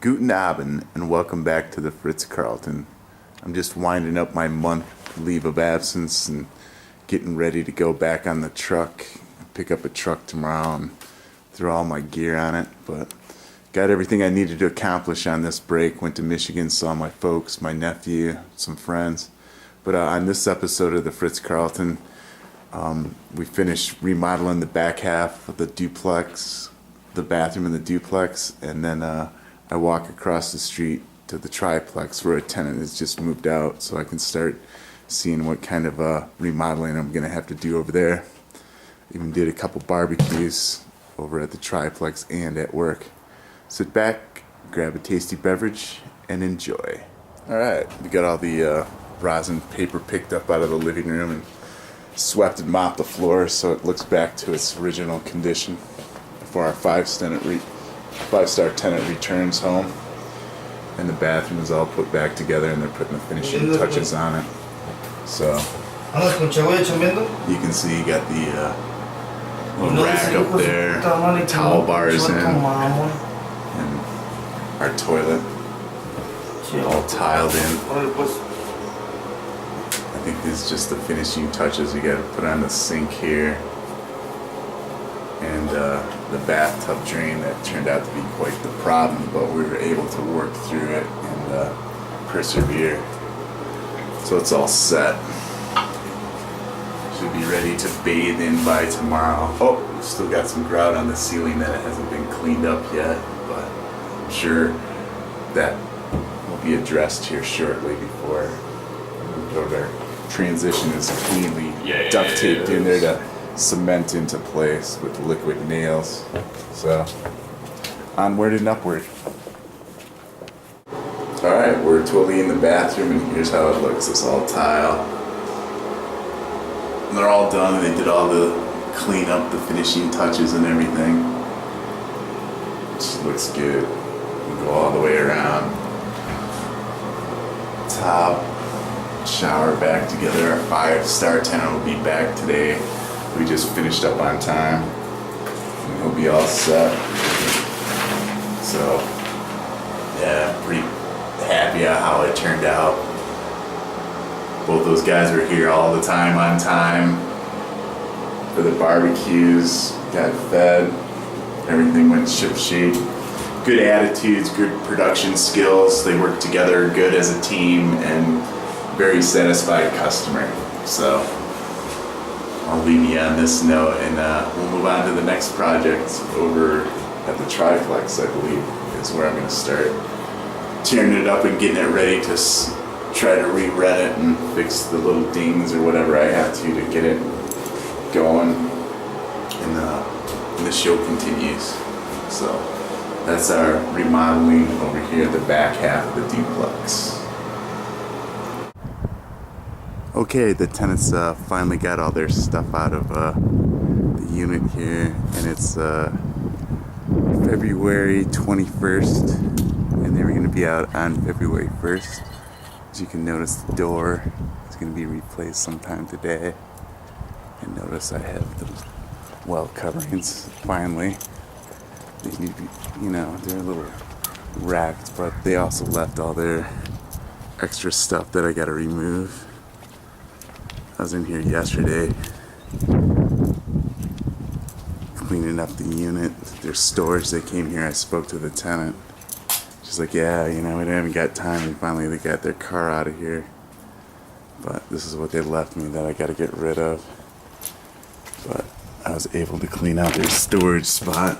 Guten Abend and welcome back to the Fritz Karltin. I'm just winding up my month leave of absence and getting ready to go back on the truck, pick up a truck tomorrow and throw all my gear on it. But got everything I needed to accomplish on this break. Went to Michigan, saw my folks, my nephew, some friends. But on this episode of the Fritz Karltin, we finished remodeling the back half of the duplex, the bathroom in the duplex, and then I walk across the street to the triplex where a tenant has just moved out, so I can start seeing what kind of remodeling I'm gonna have to do over there. Even did a couple barbecues over at the triplex and at work. Sit back, grab a tasty beverage, and enjoy. Alright, we got all the rosin paper picked up out of the living room and swept and mopped the floor so it looks back to its original condition before our five-star tenant returns home. And the bathroom is all put back together and they're putting the finishing touches on it. So you can see you got the little rack up there, towel bars in, and our toilet all tiled in. I think this is just the finishing touches. You got to put on the sink here and the bathtub drain that turned out to be quite the problem, but we were able to work through it and persevere. So it's all set. Should be ready to bathe in by tomorrow. Oh, we've still got some grout on the ceiling that hasn't been cleaned up yet, but I'm sure that will be addressed here shortly before our transition is cleanly duct taped in there to cement into place with liquid nails. So onward and upward. Alright, we're totally in the bathroom and here's how it looks. It's all tile. And they're all done. They did all the cleanup, the finishing touches and everything. It just looks good. We go all the way around. Top, shower back together. Our 5-star tenant will be back today. We just finished up on time. And he'll be all set. So, yeah, pretty happy at how it turned out. Both those guys were here all the time on time for the barbecues, got fed, everything went shipshape. Good attitudes, good production skills. They work together good as a team and very satisfied customer. So I'll leave you on this note and we'll move on to the next project over at the triplex, I believe, is where I'm going to start tearing it up and getting it ready to try to re-rent it and fix the little dings or whatever I have to get it going. And the show continues. So that's our remodeling over here, the back half of the duplex. Okay, the tenants finally got all their stuff out of the unit here, and it's February 21st, and they were going to be out on February 1st. As you can notice, the door is going to be replaced sometime today. And notice I have the well coverings finally. They need to be, they're a little racked, but they also left all their extra stuff that I got to remove. I was in here yesterday cleaning up the unit. There's storage. They came here. I spoke to the tenant. She's like, yeah, we haven't got time. And finally they got their car out of here. But this is what they left me that I got to get rid of. But I was able to clean out their storage spot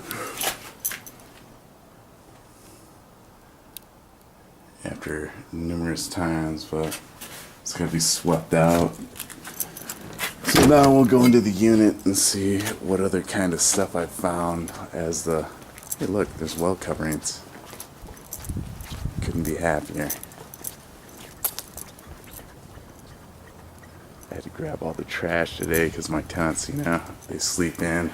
after numerous times, but it's going to be swept out. So now we'll go into the unit and see what other kind of stuff I found as hey look, there's well coverings. Couldn't be happier. I had to grab all the trash today because my tenants, they sleep in.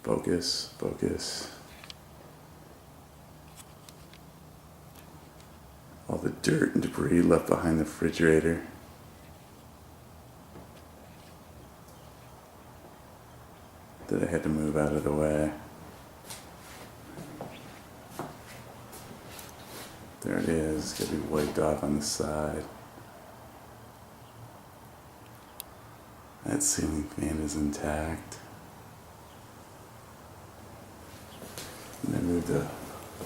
Focus, focus. All the dirt and debris left behind the refrigerator. that I had to move out of the away. There it is. It's got to be wiped off on the side. That ceiling fan is intact. And then move the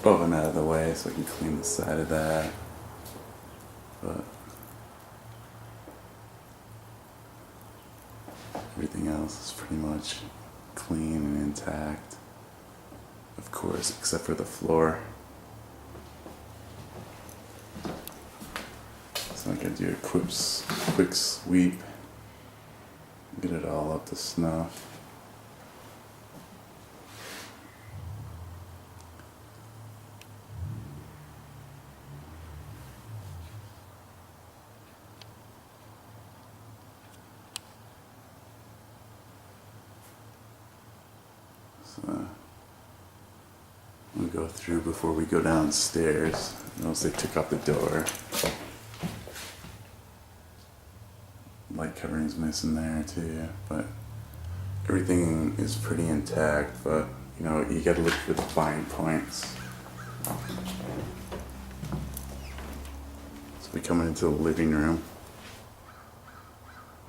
oven out of the way so I can clean the side of that. But everything else is pretty much clean and intact. Of course, except for the floor. So I'm going to do a quick sweep. Get it all up to snuff. So we'll go through before we go downstairs. Notice they took off the door. Light covering's missing there too, but everything is pretty intact. But you know, you gotta look for the fine points. So we coming into the living room.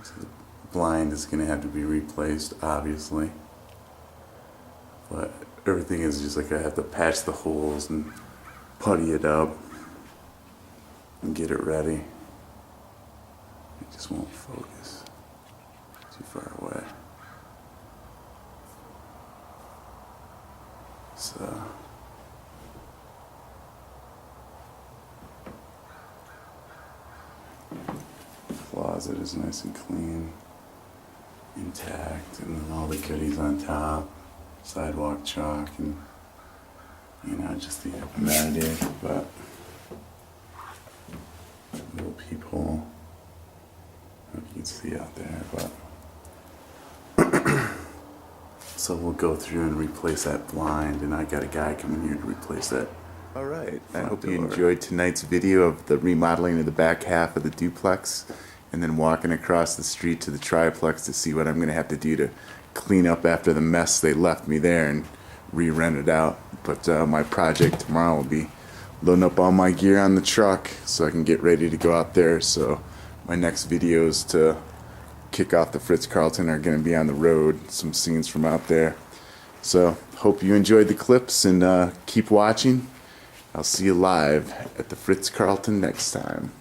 So the blind is gonna have to be replaced, obviously. But everything is just like I have to patch the holes and putty it up and get it ready. It just won't focus. Too far away. So the closet is nice and clean, intact, and then all the goodies on top. Sidewalk chalk and, you know, just the amenity, but little peephole. I don't know if you can see out there, but so we'll go through and replace that blind, and I got a guy coming here to replace that. All right, I hope you enjoyed tonight's video of the remodeling of the back half of the duplex, and then walking across the street to the triplex to see what I'm going to have to do to clean up after the mess they left me there and re-rent it out. But my project tomorrow will be loading up all my gear on the truck so I can get ready to go out there. So my next videos to kick off the Fritz Carlton are going to be on the road, some scenes from out there. So hope you enjoyed the clips, and keep watching. I'll see you live at the Fritz Carlton next time.